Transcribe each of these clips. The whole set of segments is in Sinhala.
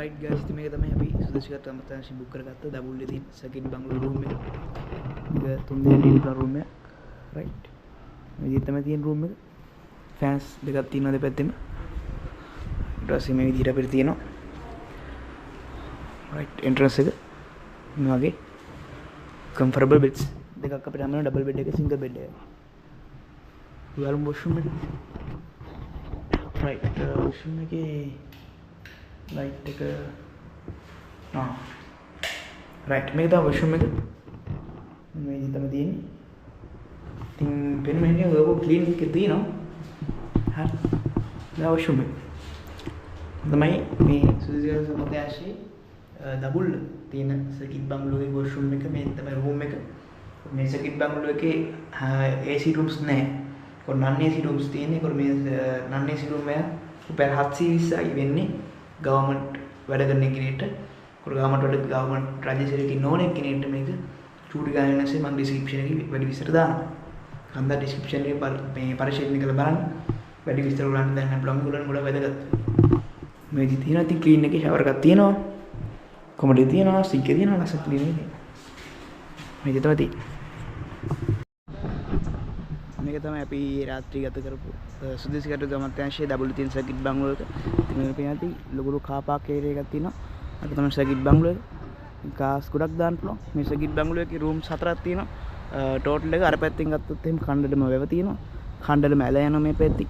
රයිට් ගයිස් ඉතින් මේක තමයි අපි සුදුසිකත් අමතන්ශි බුක් කරගත්ත දබුල්ලේ තියෙන සර්කිට් බංගලෝ රූම් එක. මේක 3 දෙනෙක් ඉන්න රූම් එක. රයිට්. මේ විදිහට තමයි තියෙන රූම් එක. ෆෑන්ස් දෙකක් තියෙනවා දෙපැත්තෙම. ඊට පස්සේ මේ විදිහට අපිට තියෙනවා. රයිට් එන්ට්‍රන්ස් එක. මේ වගේ කම්ෆර්ටබල් බෙඩ්ස් දෙකක් අපිට හම්බ වෙනවා ඩබල් බෙඩ් එක සිංගල් බෙඩ් එක. ඊළඟ වොෂ්රූම් එක. රයිට් වොෂ්රූම් එකේ लाइट एक हाँ राइट मेरे दा वॉशरूम में मैं जितना में दिए तीन पेन में नहीं वो क्लीन कितनी ना हाँ दा वॉशरूम में तो मैं सुधीर से मत आशी डबल तीन सर्किट बंगलो के वॉशरूम में मैं जितना में रूम में मैं सर्किट बंगलो के एसी रूम्स नहीं और नॉन एसी रूम्स तीन और मैं नॉन एसी रूम में ऊपर हाथ सी विसा इवेंट गवर्नमेंट වැඩ කරන කෙනෙක්ට කුර ගවර්න්මන්ට් ගවර්න්මන්ට් රාජ්‍යසේවකෙක් ඉන්නෝනේ කෙනෙක්ට මේක චූටි ගානේ නැසේ මම ඩිස්ක්‍රිප්ෂන් එකේ වැඩි විස්තර දානවා. හන්දා ඩිස්ක්‍රිප්ෂන් එකේ මේ පරිශීලනය කරලා බලන්න. වැඩි විස්තර ගන්න දැන් අපලම ගොල්ලන් ගොඩක් වැදගත්. මේ ඉතින් තියෙනවා ඉතින් ක්ලීන් එකේ ෂවර් එකක් තියෙනවා. කොමඩේ තියෙනවා සිංක් එකේ තියෙනවා ලස්සන ක්ලීන් එකේ. මේක තමයි තියෙන්නේ. මේක තමයි අපි රාත්‍රී ගත කරපු සුදුසිකටු ගමත්‍යංශයේ ඩබල් තියෙන සර්කිට් බංගලෝ එක. ඉතින් මේක පේනදී ලොකු කාර් පාක් ඒරියා එකක් තියෙනවා. අද තමයි සර්කිට් බංගලෝ එක. කාර්ස් ගොඩක් දාන්න පුළුවන්. මේ සර්කිට් බංගලෝ එකේ රූම්ස් 4ක් තියෙනවා. ටෝටල් එක අර පැත්තෙන් ගත්තොත් එහෙම කණ්ඩලම වැව තියෙනවා. කණ්ඩලම ඇල යනවා මේ පැත්තේ.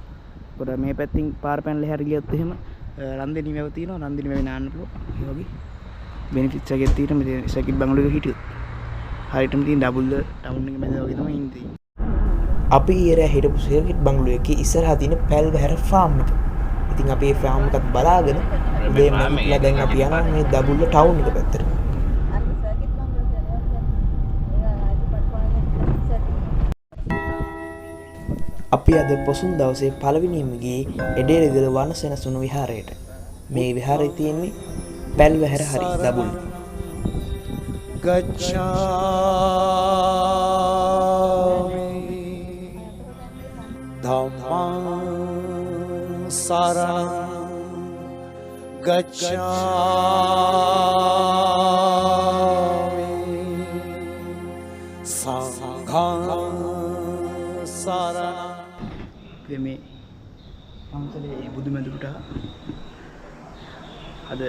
කොට මේ පැත්තෙන් පාර පැනලා හැරි ගියොත් එහෙම රන්දිනි වැව තියෙනවා. රන්දිනි වැවේ නාන්න පුළුවන්. ඒ වගේ බෙනිෆිට්ස් එකක් තියෙනවා මේ සර්කිට් බංගලෝ එක හිටියොත්. හරියටම තියෙන ඩබල් ටවුන් එක මැද වගේ තමයි ඉන්නේ. අපි ඊරෑ හිටපු සර්කිට් බංගලෝ එකේ ඉස්සරහා තියෙන පැල්වැහැර ෆාම් එක. ඉතින් අපි ඒ ෆාම් එකත් බලාගෙන මේ දැන් අපි යනවා මේ දබුල්ල ටවුන් එක පැත්තට. අපි අද පොසොන් දවසේ පළවෙනිම ගියේ එඩේරගල වනසෙනසුණු විහාරයට. මේ විහාරය තියෙන්නේ පැල්වැහැර හරි දබුල්ල. ධම්මං සරණං ගච්ඡාමි සංඝං සරණං මේ පන්සලේ බුදුමැදුරට අද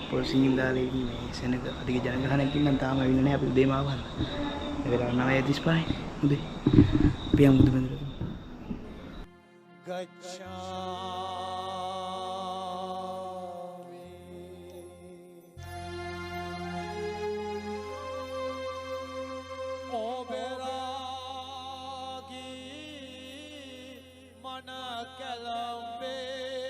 පොලිසියෙන් දාලා ඉන්නේ මේ සෙනඟ අධික ජනගහනයක් ඉන්නම් තාම ඇවිල්ලා නැහැ අපි උදේම ආවම. ඒ වෙලාව 9:35 උදේ. අපි යමු බුදුමැදුරට. ගච්ඡාමි ඔබරාගී මන කැලම්බේදෝ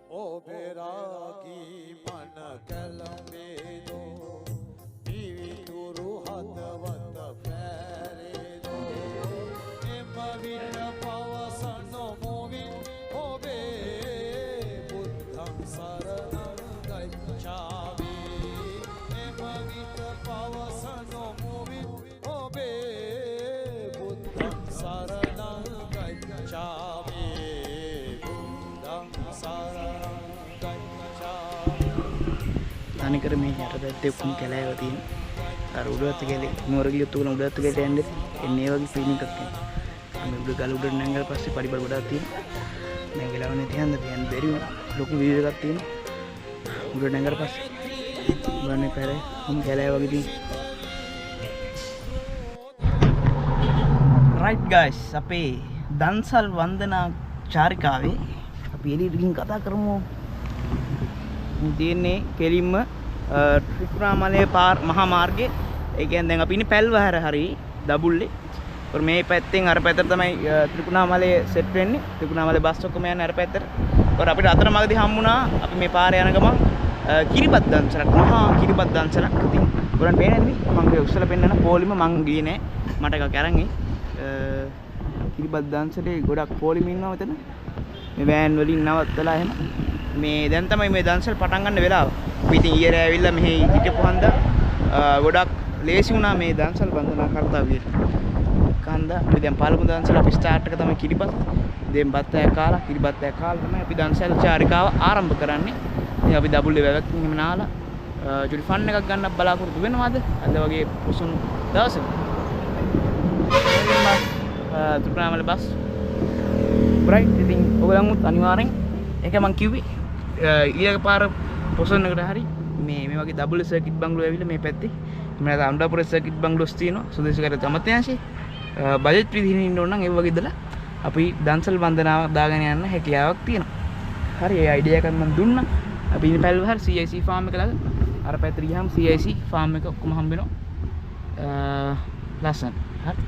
ඔබරාගී මන කැලම්බේදෝ පිවිතුරු හදවත පැරේදෝ එම විට පවසන මොවින් ඔබේ බුද්ධං සරණං ගච්ඡාමි එම විට පවසන මොවින් ඔබේ බුද්ධං සරණං ගච්ඡාමි බුද්ධං සරණං අනිකර මේ යට පැත්තේ ඔක්කොම කැලෑව තියෙන. අර උඩත් කැලේ මොර ගියොත් උන උඩත් කැලේ යන්නේ එන්නේ වගේ ෆීලිං එකක් එනවා. මේ උඩ ගල උඩ නැංගල පස්සේ පරිබල ගොඩක් තියෙනවා. මේ ගලවන්නේ තියන්න තියන්න බැරි ලොකු වීඩියෝ එකක් තියෙනවා. උඩ නැංගල පස්සේ ගන්නේ පැරේ මොම් කැලෑව වගේ තියෙනවා. රයිට් ගයිස් අපේ දන්සල් වන්දනා චාරිකාවේ අපි එළියට ගිහින් කතා කරමු. තියෙන්නේ කෙලින්ම ත්‍රිකුණාමලයේ මහා මාර්ගයේ. ඒ කියන්නේ දැන් අපි ඉන්නේ පැල්වැහැර හරි දබුල්ලේ. ඔර මේ පැත්තෙන් අර පැත්තට තමයි ත්‍රිකුණාමලයේ සෙට් වෙන්නේ. ත්‍රිකුණාමලයේ බස් ඔක්කොම යන්නේ අර පැත්තට. ඔර අපිට අතරමඟදී හම්බුණා අපි මේ පාරේ යන ගමන් කිරිබත් දන්සලක්, මහා කිරිබත් දන්සලක්. ඉතින් ඔයගොල්ලන් පේන්නේ නැද්ද? මම ගේ උස්සලා පෙන්නන පොලිම මං ගියේ නෑ. මට එකක් අරන් කිරිබත් දන්සලේ ගොඩක් පොලිම ඉන්නවා මෙතන. මේ වෑන් වලින් නවත්තලා එහෙම. මේ දැන් තමයි මේ දන්සල් පටන් ගන්න වෙලාව. අපි ඉතින් ඊයේ ඇවිල්ලා මෙහි හිටපු හන්දා ගොඩක් ලේසි වුණා මේ දන්සල් බඳනා කර්තව්‍යයට. කන්දා අපි දැන් පළමු දන්සල් අපි ස්ටාර්ට් එක තමයි කිරිබත්. දැන් බත්තය කාලා කිරිබත්තය කාලා තමයි අපි දන්සල් චාරිකාව ආරම්භ කරන්නේ. ඉතින් අපි දබුල්ලේ වැවක් එහෙම නාලා චුටි ෆන් එකක් ගන්නත් බලාපොරොත්තු වෙනවාද? අද වගේ පුසුණු දවසක. ත්‍රිකුණාමල බස්. බ්‍රයිට් ඉතින් ඔයගොල්ලන්ත් අනිවාර්යෙන් ඒක මං කිව්වේ ඊළඟ පාර පොසොන් එකට හරි මේ වගේ ඩබල් සර්කිට් බංගලෝ ඇවිල්ලා මේ පැත්තේ මම අම්ඩාපුර සර්කිට් බංගලෝස් තියෙනවා සුදේශකර අමාත්‍යාංශේ බජට් විදිහින් ඉන්න ඕන නම් ඒ වගේ ඉඳලා අපි දන්සල් වන්දනාවක් දාගෙන යන්න හැකියාවක් තියෙනවා. හරි ඒ අයිඩියා එකක් මම දුන්නා. අපි ඉන්නේ පැල්වහර CIC ෆාම් එක ළඟ. අර පැත්තට ගියාම CIC ෆාම් එක ඔක්කොම හම්බ වෙනවා. ලස්සන. හරි.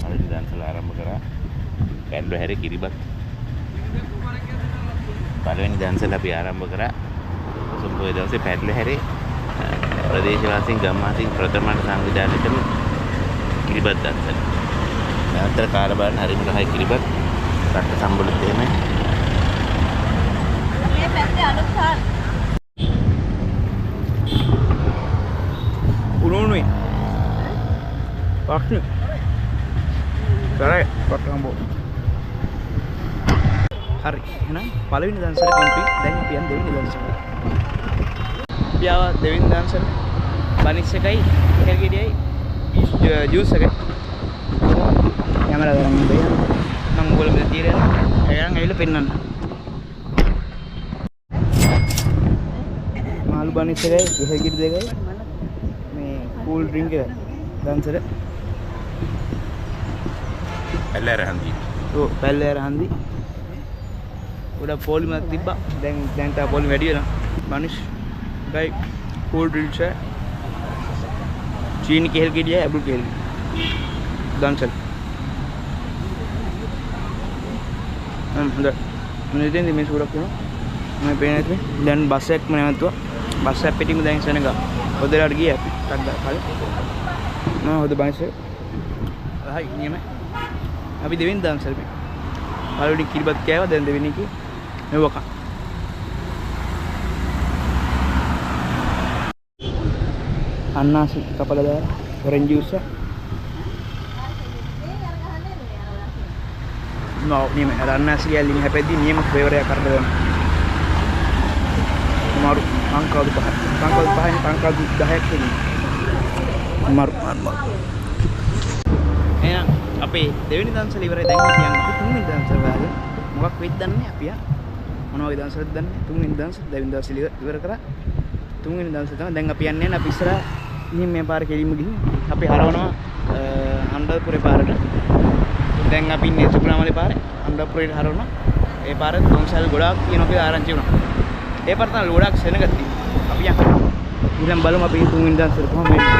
අපි දන්සල ආරම්භ කරා. පැල්ලෝ හැරේ කිරිබත්. පළවෙනි දන්සල අපි ආරම්භ කරා. සුබෝය දවසේ පැල්ලෝ හැරේ ප්‍රදේශවාසීන් ගම්වාසීන් ප්‍රථමන සංවිධානය කරන කිරිබත් දන්සල. අතර කාල බලන හරිම රහයි කිරිබත් රට සම්බුලත් එහෙමයි. මේ පැත්තේ අලුත් සාල්. උණුනේ. පක්ෂි. කරේ පටම්බෝ. හරි. එහෙනම් පළවෙනි දන්සල කම්ප්ලීට්. දැන් අපි යන දෙවෙනි දන්සල. පියාව දෙවෙනි දන්සල. බනිස් එකයි හෙල්ගෙඩියයි ජූස් එකයි. කැමරා ගන්න දෙන්න. මම ඔයගොල්ලෝ මෙතන තියලා යනවා. එයන් ඇවිල්ලා පෙන්නන්න. මාළු බනිස් එකයි හෙල්ගෙඩි දෙකයි මේ කූල් ඩ්‍රින්ක් එක දන්සල. පැල්ලෑර හන්දි. ඔව් පැල්ලෑර හන්දි. ගොඩක් පොලිමක් තිබ්බා. දැන් තා පොලිම වැඩි වෙනවා. බනිස් ගයි කූල් ඩ්‍රින්ක්ස් එක. චීනි කෙල් ගෙඩිය ඇබුල් කෙල්. දන්සල්. හොඳයි. මම ඉතින් මේ සූරක් වුණා. මම පේන්නේ නැති. දැන් බස් එකක්ම නැවතුවා. බස් එක පිටින්ම දැන් සෙනග. හොදලාට ගියා අපි. ටක් ගාලා. මම හොද බස් එක. හයි නියමයි. අපි දෙවෙනි දන්සල් මේ. පළවෙනි කිරිබත් කෑවා දැන් දෙවෙනි කී මෙවක. අන්නාසි කපලා දාලා ඔරෙන්ජ් ජූස් එක. නෝ නියම අන්නාසි ගෑලින් හැපෙද්දි නියම ෆ්ලේවර් එකක් කරලා දෙනවා. මාරු අංකවද පහ. අංකවද පහෙන් අංකවද 10ක් තියෙනවා. මාරු. එහෙනම් අපේ දෙවෙනි දන්සල ඉවරයි. දැන් කියන්නේ අපි තුන්වෙනි දන්සල වලදී මොකක් වෙයිද දන්නේ අපි මොනවා වගේ දන්සලද දන්නේ. තුන්වෙනි දන්සල දෙවෙනි දන්සල ඉවර කරා. තුන්වෙනි දන්සල තමයි දැන් අපි යන්නේ. අපි ඉස්සරහ ඉතින් මේ පාර කෙලින්ම ගිහින් අපි හරවනවා අම්ඩාපුරේ පාරට. දැන් අපි ඉන්නේ ත්‍රිකුණාමලේ පාරේ. අම්ඩාපුරේට හරවනවා. ඒ පාරේ දන්සල් ගොඩාක් තියෙනවා කියලා ආරංචි වුණා. ඒ පාර තමයි ගොඩාක් සෙනග තියෙනවා. අපි යන්න. ඊළඟ බලමු අපි තුන්වෙනි දන්සල කොහොමද වෙන්නේ.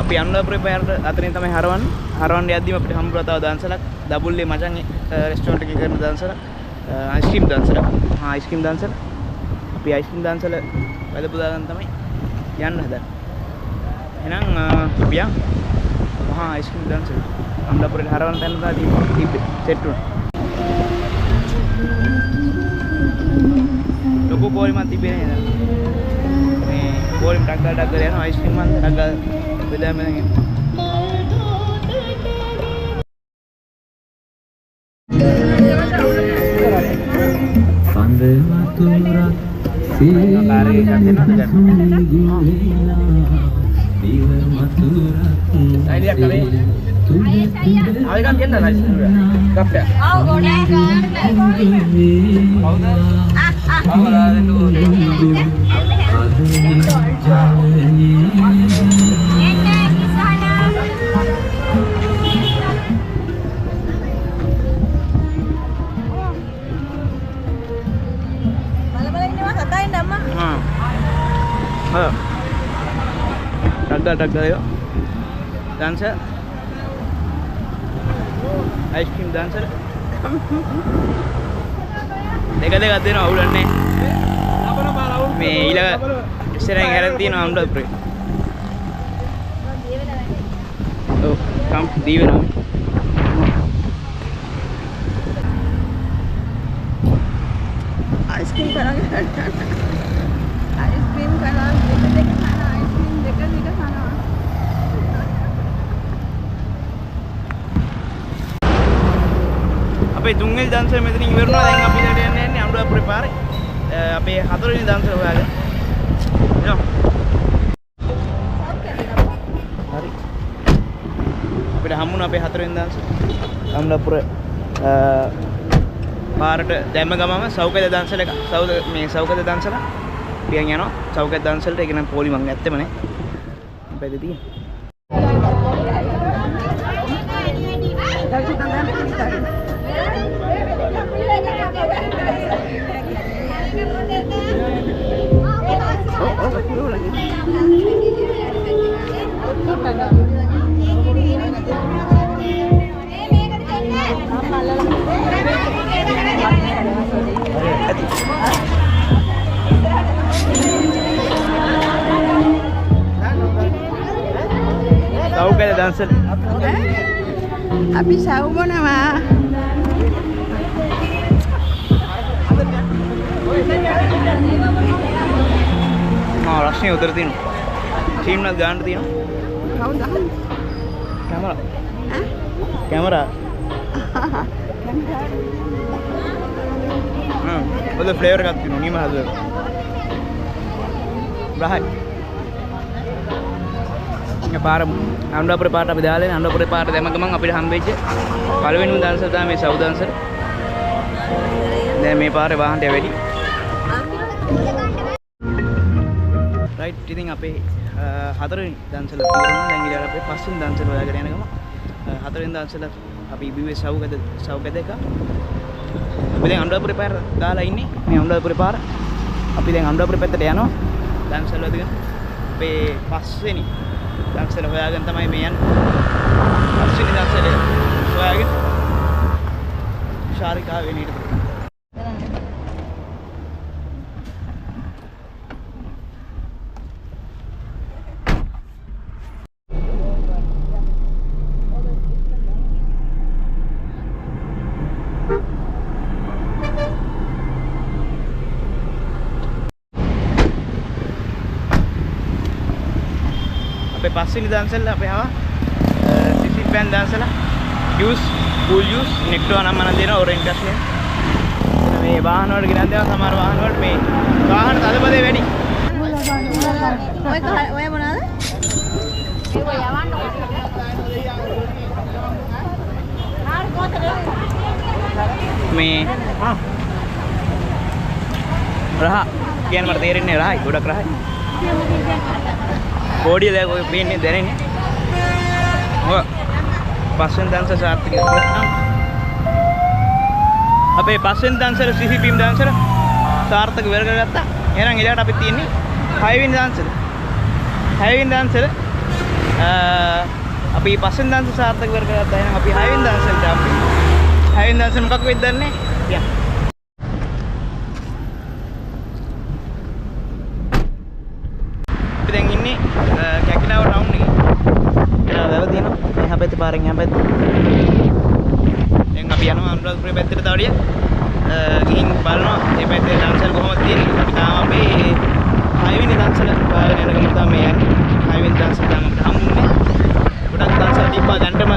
අපි අම්ඩාපුරේ පාරට අතරින් තමයි හරවන්නේ. හරවන්න යද්දිම අපිට හම්බුනා තව දන්සලක්. දබුල්ලේ මචං රෙස්ටෝරන්ට් එකේ කරන දන්සලක්. අයිස්ක්‍රීම් දන්සලක්. අයිස්ක්‍රීම් දන්සල. අපි අයිස්ක්‍රීම් දන්සල වැදපු දාගන්න තමයි යන්න හදන්නේ. එහෙනම් අපි යමු. අයිස්ක්‍රීම් දන්සල. අම්ඩාපුරේ හරවන්න තැන තමයි තිබ්බේ. සෙට් වුණා. ලොකු පොලිමක් තිබ්බේ නේද? මේ පොලිම ටක් ගාලා යනවා අයිස්ක්‍රීම් වන්ද ටක් ගාලා බෙදාම යනවා. කාටක් ගාලා dancer ice cream dancer දෙක දෙනවා අවුලන්නේ මේ ඊළඟ ඉස්සරහින් හැරෙන් තියෙනවා අම්ලප්‍රේ ඔව් කම් දී වෙනවා आइसक्रीम करेंगे आइसक्रीम करा देख खाना आइसक्रीम देख खाना අපේ තුන්වෙනි dancer මෙතනින් ඉවරනවා දැන් අපි ඊට යන්නේ අම්ලප්‍රේ පාරේ අපේ හතරවෙනි dancer හොයාගෙන එනවා හරි අපිට හම්බුණා අපේ හතරවෙනි dancer අම්ලප්‍රේ පාරට දැම්ම ගමම සෞඛ්‍ය දන්සල එක මේ සෞඛ්‍ය දන්සල පියන් යනවා සෞඛ්‍ය දන්සලට ඒක නම් පොලි මං ඇත්තම නේ අපේද තියෙන සෞඛ්‍ය දන්සල අපි සවුමනවා රශ්මිය උතර තියෙනවා ටීම් එකක් ගන්න තියෙනවා කවුද කැමරා ඔද ෆ්ලේවර් එකක් තියෙනවා නියම හදලා බ්‍රහයි පාර අනුරාපුර පාට අපි දාලා ඉන්නේ අනුරාපුර පාට දැම්ම ගමන් අපිට හම්බෙච්ච පළවෙනිම dancer තමයි මේ සව් dancer දැන් මේ පාරේ වාහනට වැඩි රයිට් ඉතින් අපේ හතරවෙනි dancer තියුණා දැන් ඊළඟ අපේ පස්වෙනි dancer හොයාගෙන යන ගම හතරවෙනි dancer අපි ඉබුවේ සව් දෙක අපි දැන් අනුරාපුර පාර දාලා ඉන්නේ මේ අනුරාපුර පාර අපි දැන් අනුරාපුර පැත්තට යනවා dancer වලදගෙන අපේ පස්වෙනි dancer හොයාගෙන තමයි මේ යන්නේ පස්වෙනි dancer හොයාගෙන ශාරිකා වෙන ඊට පස්වෙනි dancer අපේ ආවා සිසිල් බෑන් dancer ජූස් කූල් ජූස් නෙක්ටෝ නම් මම දෙනවා ඔරෙන්ජ් එකක් නේ මේ වාහන වලට ගෙනත් දෙනවා සමහර වාහන වලට මේ වාහන තදබදේ වැඩි ඔය මොනවාද මේ රහ කියන්නේ මට තේරෙන්නේ රහයි ගොඩක් රහයි බෝඩිය දැන් ඔය පේන්නේ දැනෙන්නේ ඔය පස්වෙනි dancer සාර්ථක අපේ පස්වෙනි dancer සිසි බීම් dancer සාර්ථක වෙරගත්තා එහෙනම් ඊළඟට අපි තියන්නේ 6 වෙනි dancer 6 වෙනි dancer අපි පස්වෙනි dancer සාර්ථක වෙරගත්තා එහෙනම් අපි 6 වෙනි dancer ට අපි 6 වෙනි dancer මොකක් වෙයිද දන්නේ යන්න දැන් ඉන්නේ කැකිලාව ටවුන් එකේ. ඒක වැව තියෙනවා. එහා පැත්තේ පාරෙන් එහා පැත්තේ. දැන් අපි යනවා අනුරාධපුර පැත්තට තවඩිය. ගිහින් බලනවා මේ පැත්තේ dancer කොහොමද තියෙන්නේ. අපි තාම අපේ 6 වෙනි dancer හොයාගෙන යන ගමන් තමයි යන්නේ. 6 වෙනි dancer තාම අපිට හම්බුනේ. ගොඩක් dancer තිබ්බා දැන්ටම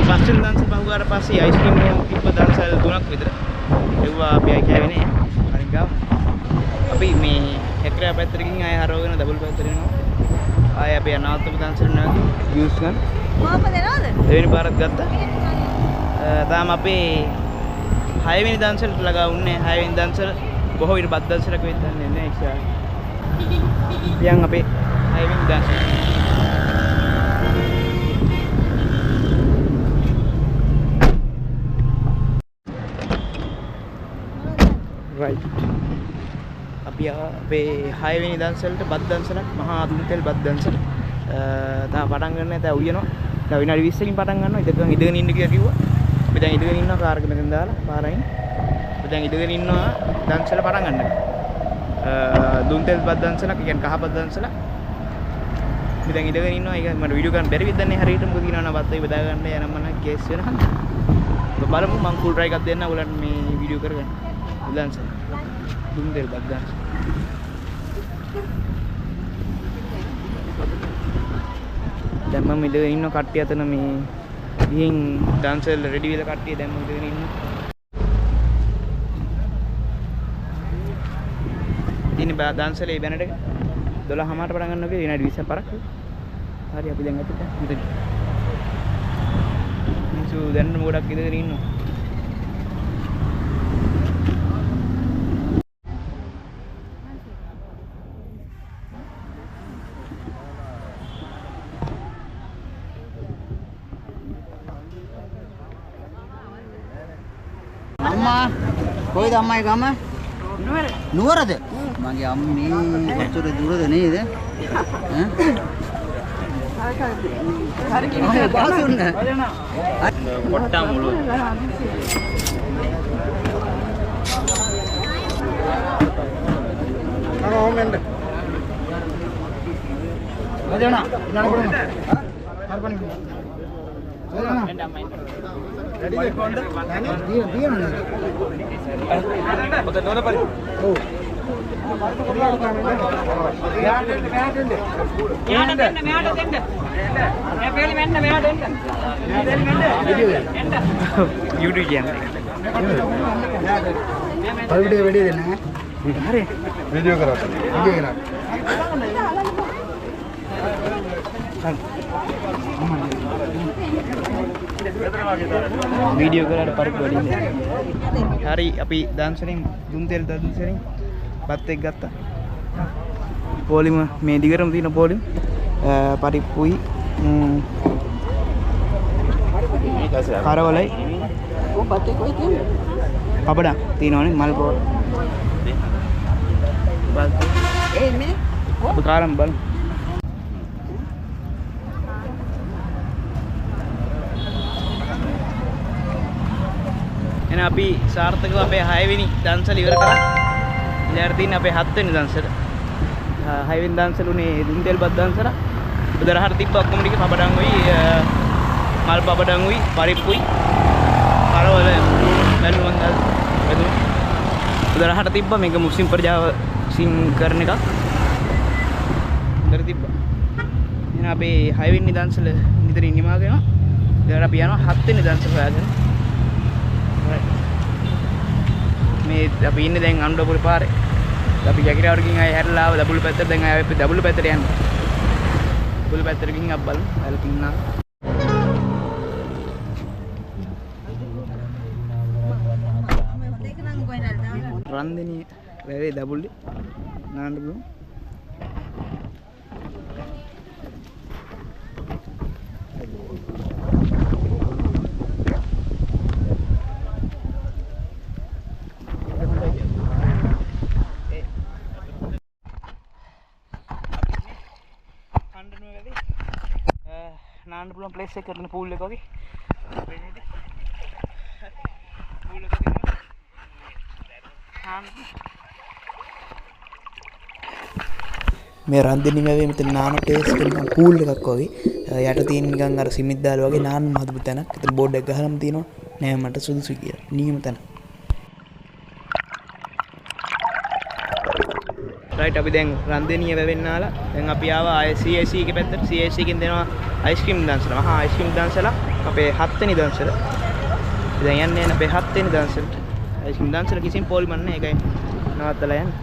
පස්වෙනි dancer පහුගාට පස්සේ ice cream එක තිබ්බ dancer 3ක් විතර. ඒවා අපි ආයි කෑවේ නෑ. හරි ගාව. අපි මේ හැක්‍රා පැත්තට ගිහින් ආය හරවගෙන ඩබල් පැත්තට යනවා. ආය අපි අනාත්ම dancer නාගේ යූස් ගන්න. මොකක්ද දෙනවද? දෙවෙනි පාරක් ගත්තා. තාම අපේ 6 වෙනි dancer ළඟා වුණේ 6 වෙනි dancer බොහෝ විට බත් dancer එක වෙද්ද දන්නේ නැහැ ඉක්ෂා. පියන් අපේ 6 වෙනි dancer. right. අපි අපේ 6 වෙනි dancer වලට බත් dancer මහා අදුන් තෙල් බත් dancer තා පටන් ගන්න තා උයනවා. දැන් විනාඩි 20කින් පටන් ගන්නවා. ඉතින් ඉඳගෙන ඉන්න කියලා කිව්වා. අපි දැන් ඉඳගෙන ඉන්නවා කාර් එක මෙතන දාලා පාරයින්. අපි දැන් ඉඳගෙන ඉන්නවා දන්සල පටන් ගන්න. දුන් තෙල් බත් දන්සලක් කියන්නේ කහ බත් දන්සලක්. අපි දැන් ඉඳගෙන ඉන්නවා. ඒක මට වීඩියෝ ගන්න බැරි විදිහනේ හරියට මොකද කියනවා නම් බත් ඒ බෙදා ගන්න යනම නම් කේස් වෙනවා. ඔබ බලමු මම ෆුල් ට්‍රයි එකක් දෙන්න ඔයගලන්ට මේ වීඩියෝ කරගන්න. දන්සල. දුන් තෙල් බත් දන්සල. දැන් මම ඉඳගෙන ඉන්න කට්ටිය අතන මේ ගිහින් ඩාන්සර් රෙඩි වෙලා කට්ටිය දැන් මම ඉඳගෙන ඉන්නවා. ඉතින් ඩාන්සර්ලේ බැනට 12:00ට පටන් ගන්නවා කියලා විනාඩි 20ක් පරක්. හරි අපි දැන් අපිට මෙතන. මිනිස්සු දැන් මොකටද ඉඳගෙන ඉන්නවා. අම්මා කොයිද අම්මයි ගම? නුවරද? මගේ අම්මේ කොච්චර දුරද නේද? ඈ? හරි බාසුන්න. කොට්ටා මුළු. ඕමෙන්ද? මදේනා ඉන්න කොඩම. හරපණි. Ready කොණ්ඩ? දියන්නේ. ඔතන නෝන පරි. ඔව්. මෙයාට දෙන්න. මේ පෙලි මෙන්න මෙයාට දෙන්න. YouTube channel. පරිවිඩේ වැඩි දෙන්න ඈ. හරි. වීඩියෝ කරා. වීඩියෝ කරාට පරිප්පු වැඩි නෑ. හරි අපි දාන්සරින් දුන් තෙල් දාන්සරින් බත් එක්ක ගත්තා. පොලිම මේ දිගටම තියෙන පොලිම පරිප්පුයි කරවලයි ඔය බත් එක කොයි තියෙන්නේ? පබඩක් තියෙනවනේ මල් පොල්. බත් ඒ මේ අපි කාරම් බලමු. එහෙනම් අපි සාර්ථකව අපේ 6 වෙනි දන්සල ඉවර කරා. ඊළඟට තියෙන අපේ 7 වෙනි දන්සල. 6 වෙනි දන්සල උනේ දුන් තෙල් බත් දන්සල. උදරහට තිබ්බ ඔක්කොම ටික පබඩම් උයි මල් පබඩම් උයි පරිප්පුයි කරවල බැලුවන් ගල් බෙදුම්. උදරහට තිබ්බ මේක මුස්ලිම් ප්‍රජාව සිං කරන එකක්. උදර තිබ්බ. එහෙනම් අපේ 6 වෙනි දන්සල නිතරින් නිමාගෙන යනවා. ඊළඟට අපි යනවා 7 වෙනි දන්සල හොයාගෙන. මේ අපි ඉන්නේ දැන් අනුරපුර පාරේ. අපි ජගිරවරකින් ආයෙ හැරලා ආව දබුළු පැත්තට. දැන් ආයෙ අපි දබුළු පැත්තට යන්නේ. දබුළු පැත්තට ගිහින් අපි බලමු. අයලකින් නා. ඒක නම් කොහෙන්ද දාන්නේ? රන්දිනිය වැවේ දබුල්ලේ නාන්න බලමු. නාන්න පුළුවන් ප්ලේස් එක කරන පූල් එක වගේ. පූල් එක තියෙනවා. මේ රන්දිනි වැවේ මෙතන නාන ටේස්ට් කරන පූල් එකක් වගේ. යට තියෙන නිකන් අර සිමිත් දාලා වගේ නාන්න හදපු තැනක්. එතන බෝඩ් එක ගහලාම තියෙනවා. නෑ මට සුදුසු කියලා. නියම තැන. රයිට් අපි දැන් රන්දිනිය වැවෙන්න ආලා දැන් අපි ආවා CAC එකේ පැත්තට. CAC එකෙන් දෙනවා අයිස්ක්‍රීම් දන්සල. මහා අයිස්ක්‍රීම් දන්සල අපේ 7 වෙනි දන්සල. දැන් යන්නේ අපේ 7 වෙනි දන්සලට. අයිස්ක්‍රීම් දන්සල කිසිම පොලිමක් නැහැ. ඒකයි නවත්තලා යන්නේ.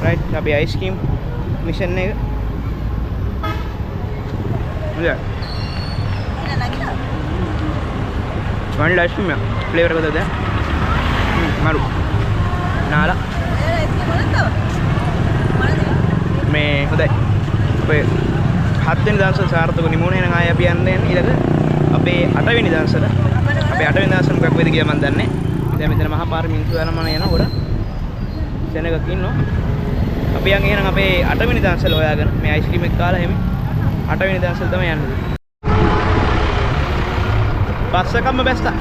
right අපි අයිස්ක්‍රීම් මිෂන් එක හොඳයි වන්ඩ අයිස්ක්‍රීම් එක ෆ්ලේවර් එකද දැන් මරු නාලා ඒක මොනද? මොනද? මේ හොඳයි. අපේ 7 වෙනි දවසේ සාර්ථක නිමුණ එහෙනම් ආයෙ අපි යන්නේ ඊළඟ අපේ 8 වෙනි දවසට. අපේ 8 වෙනි දවසේ මොකක් වෙයිද කියලා මම දන්නේ නැහැ. දැන් මෙතන මහා පාර මිනිස්සු යනම යන ගොඩ සෙනගක් ඉන්නවා. අපි යන් එහෙනම් අපේ 8 වෙනි දවසේ හොයාගෙන මේ අයිස්ක්‍රීම් එක කාලා එහෙම 8 වෙනි දවසේ තමයි යන්නේ. බස් එකක්ම බැස්සා.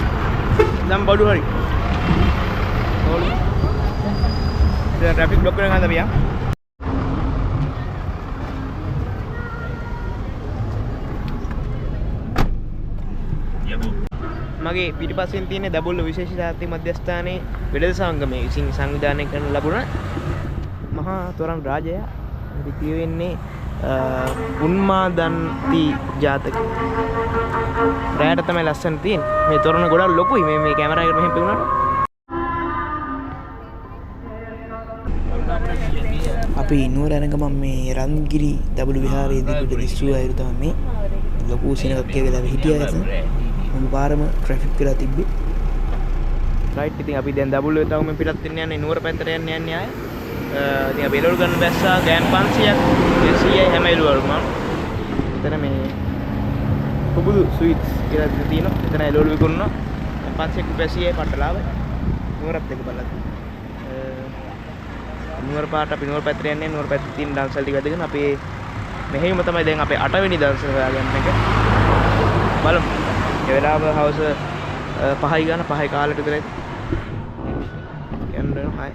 දැන් බඩු හරි. ඕල්. දැන් ට්‍රැෆික් බ්ලොක් වෙන ගානද අපි යන්. මගේ පිටිපස්සෙන් තියෙන දඹුල්ල විශේෂ සාහිත්‍ය මධ්‍යස්ථානයේ වෙළඳ සංගමයේ විසින් සංවිධානය කරන ලැබුණ මහා තොරන් රාජය ඉතිරි වෙන්නේ උන්මාදන්ති ජාතක. රැයට තමයි ලස්සන තියෙන්නේ. මේ තොරණ ගොඩක් ලොකුයි. මේ කැමරා එකට මෙහෙම පෙවුනට. අපි නුවර යනකම මේ රන්ගිරි දඹුලු විහාරයේ දිගට දිස්සුව අයුරු තමයි මේ ලොකු සෙනගක් ඒ වෙලාවේ හිටියා එතන. මුළු පාරම ට්‍රැෆික් වෙලා තිබ්බේ. රයිට් ඉතින් අපි දැන් දඹුල්ලේ තවම පිටත් වෙන්න යන්නේ නුවර පැත්තට යන්නේ ආයේ. ඉතින් අපි එළවලු ගන්න බැස්සා ගෑන් 500ක් 200යි හැම එළවලුම. එතන මේ පුබුදු ස්වීට්ස් කියලා තියෙනවා. එතන එළවලු විකුණනවා. 500ක් රුපියල් 100යි පටලාව. නුවරත් එක බලන්න. නුවර පාට අපි නුවර පැත්තට යන්නේ. නුවර පැත්තේ තියෙන දන්සල් ටික වැදගෙන අපි මෙහෙම තමයි දැන් අපේ 8 වෙනි දවසේ හොයාගන්න එක. බලමු. ඒ වෙලාව හවස 5යි ගන්න 5යි කාලෙට විතරයි. යන්න හයි.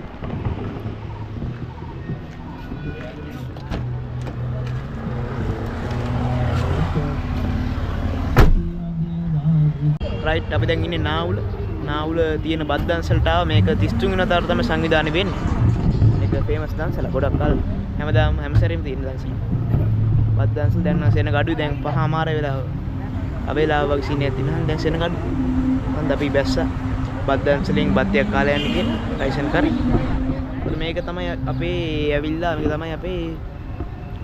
රයිට් අපි දැන් ඉන්නේ නාවුල. නාවුල තියෙන බත් දන්සලට ආව මේක 33 වෙනි වතාවට තමයි සංවිධානය වෙන්නේ. මේක ෆේමස් දන්සල ගොඩක් කල් හැමදාම හැම සැරේම තියෙන දන්සල. බත් දන්සල දැන් නම් සෙනග අඩුයි දැන් 5:00 වෙලාව. අබේලාව වගේ සීනියක් තියෙනවා දැන් සෙනග අඩුයි. මන්ද අපි බැස්සා බත් දන්සලෙන් බත්තියක් කාලා යන්න කියලා රයිසන් කරි. මේක තමයි අපේ ඇවිල්ලා මේක තමයි අපේ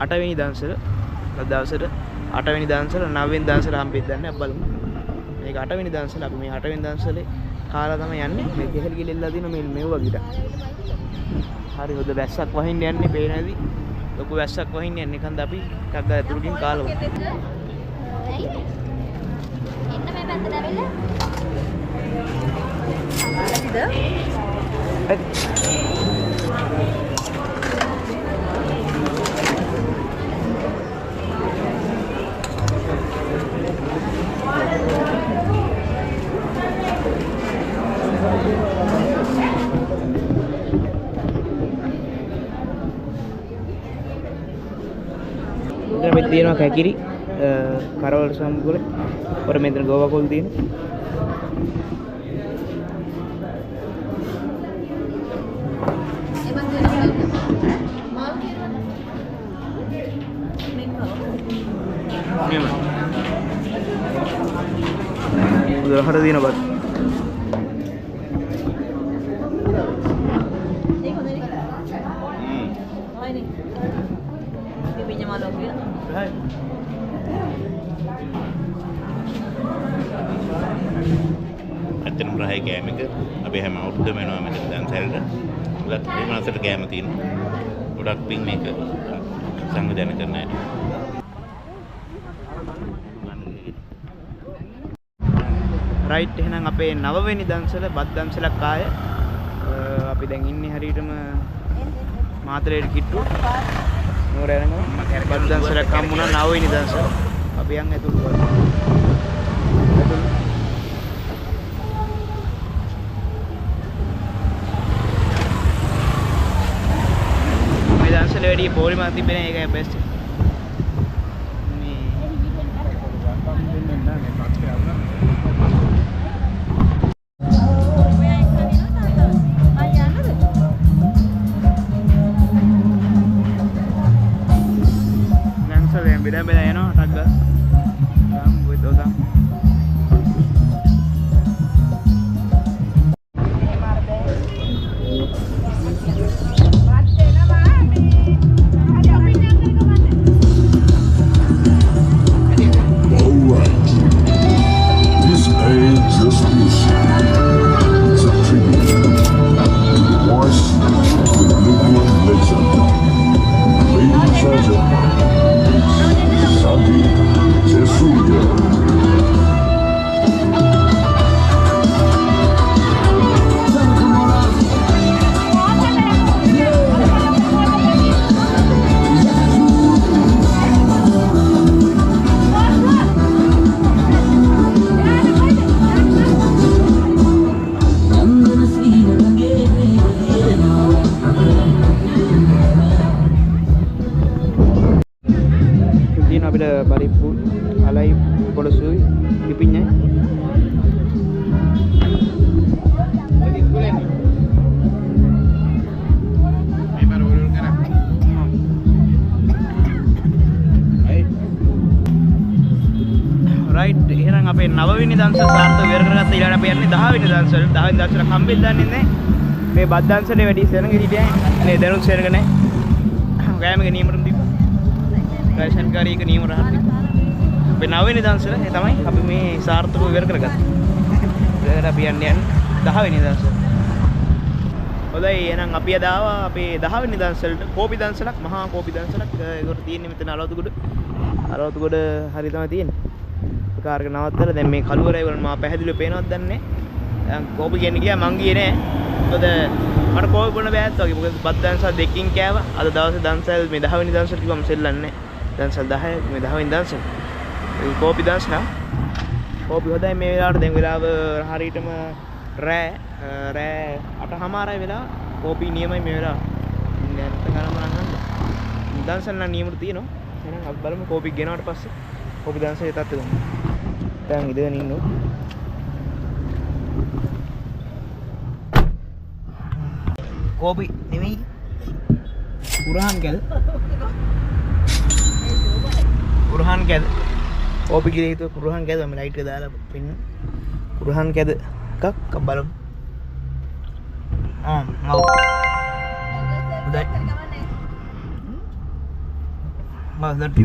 8 වෙනි දන්සල. අද දවසට 8 වෙනි දන්සල 9 වෙනි දන්සල හම්බෙද්දන්නේ අපි බලමු. මේක 8 වෙනි දවසල අපි මේ 8 වෙනි දවසලේ කාලා තමයි යන්නේ. මේ ගෙහෙල් ගිලෙල්ලා දින මේ මෙව්වා ගිට. හරි හොඳ වැස්සක් වහින්න යන්නේ පේනදී. ලොකු වැස්සක් වහින්න යන්නේ කන්ද අපි ටක් ගාලා ඇතුළකින් කාලා වුණා. එන්න මේ පැත්තට ඇවිල්ලා. මෙතන තියෙනවා කැකිරි කරවල සම්බුල වර මෙතන ගෝවා කොල් තියෙනවා. උදහර දින බත් ඇත්තටම රහයි කෑම එක අපි හැම අවුරුද්දම එනවා මෙතන දන්සැලට. ගොඩක් මේ මාසෙට කෑම තියෙනවා. ගොඩක් පින් මේක සංවිධානය කරන අය. රයිට් එහෙනම් අපේ 9 වෙනි දන්සල බත් දන්සලක් ආය. අපි දැන් ඉන්නේ හරියටම මාතරේට කිට්ටු. නුවර යනවා. බත් දන්සලක් හම්බුණා 9 වෙනි දන්සල. අපි යන් ඇතුළු කරමු. මේ දන්සල වැඩි පොලිමක් තිබෙන එකයි best. beda beda ya no tanggal buat orang තියෙනවා අපිට පරිප්පු අලයි පොළොසුයි පිපිඤ්ඤයි. රයිට් එහෙනම් අපේ 9 වෙනි දවසේ සාර්ථක වෙර කරගත්ත ඊළඟට අපි යන්නේ 10 වෙනි දවසට. 10 වෙනි දවසට හම්බෙන්න දන්නේ නැහැ. මේ බත් දවසනේ වැඩි සෙනඟ හිටියා. නේ දැනුත් සෙනඟ නැහැ. ගෑමක නියමරම් දීපා. රයිෂන් කාරීක නියම රහන් දීපා. අපේ 9 වෙනි දවසේ ඒ තමයි අපි මේ සාර්ථකව වෙර කරගත්තා. ඊළඟට අපි යන්නේ 10 වෙනි දවසේ. හොඳයි එහෙනම් අපි අද ආවා අපේ 10 වෙනි දවසට කෝපි දවසලක් මහා කෝපි දවසලක්. ඒකට තියෙන්නේ මෙතන අලවතුගොඩ හරි තමයි තියෙන්නේ. කාර්ක නවත්තලා දැන් මේ කළුවරයි වල මම පැහැදිලිව පේනවද දන්නේ නැහැ. දැන් කෝපි කියන්නේ ගියා මං ගියේ නෑ. මොකද මට කෝපි බොන්න බෑත් වගේ. මොකද බත් දන්සල් දෙකකින් කෑවා. අද දවසේ දන්සල් මේ 10 වෙනි දවසට කිව්වම සෙල්ලන්නේ නෑ. දන්සල් 10 මේ 10 වෙනි දවසේ. ඒ කෝපි දන්සල් කෝපි හොදයි මේ වෙලාවට දැන් වෙලාව හරියටම රෑ 8:00යි වෙලාව. කෝපි නියමයි මේ වෙලාව. දැන් ගණන් බලන්න. දන්සල් නම් නියමට තියෙනවා. එහෙනම් අපි බලමු කෝපි ගෙනාවට පස්සේ කෝපි දන්සල් තත්ත්වෙ ගමු. දැන් ඉඳගෙන ඉන්නු. කෝපි නෙමෙයි. කුරහන් කැද. කෝපි කියලා හිතුව කුරහන් කැද මම ලයිට් එක දාලා පින්න. කුරහන් කැද එකක් බලමු. මව්. උදේ. මම දැන්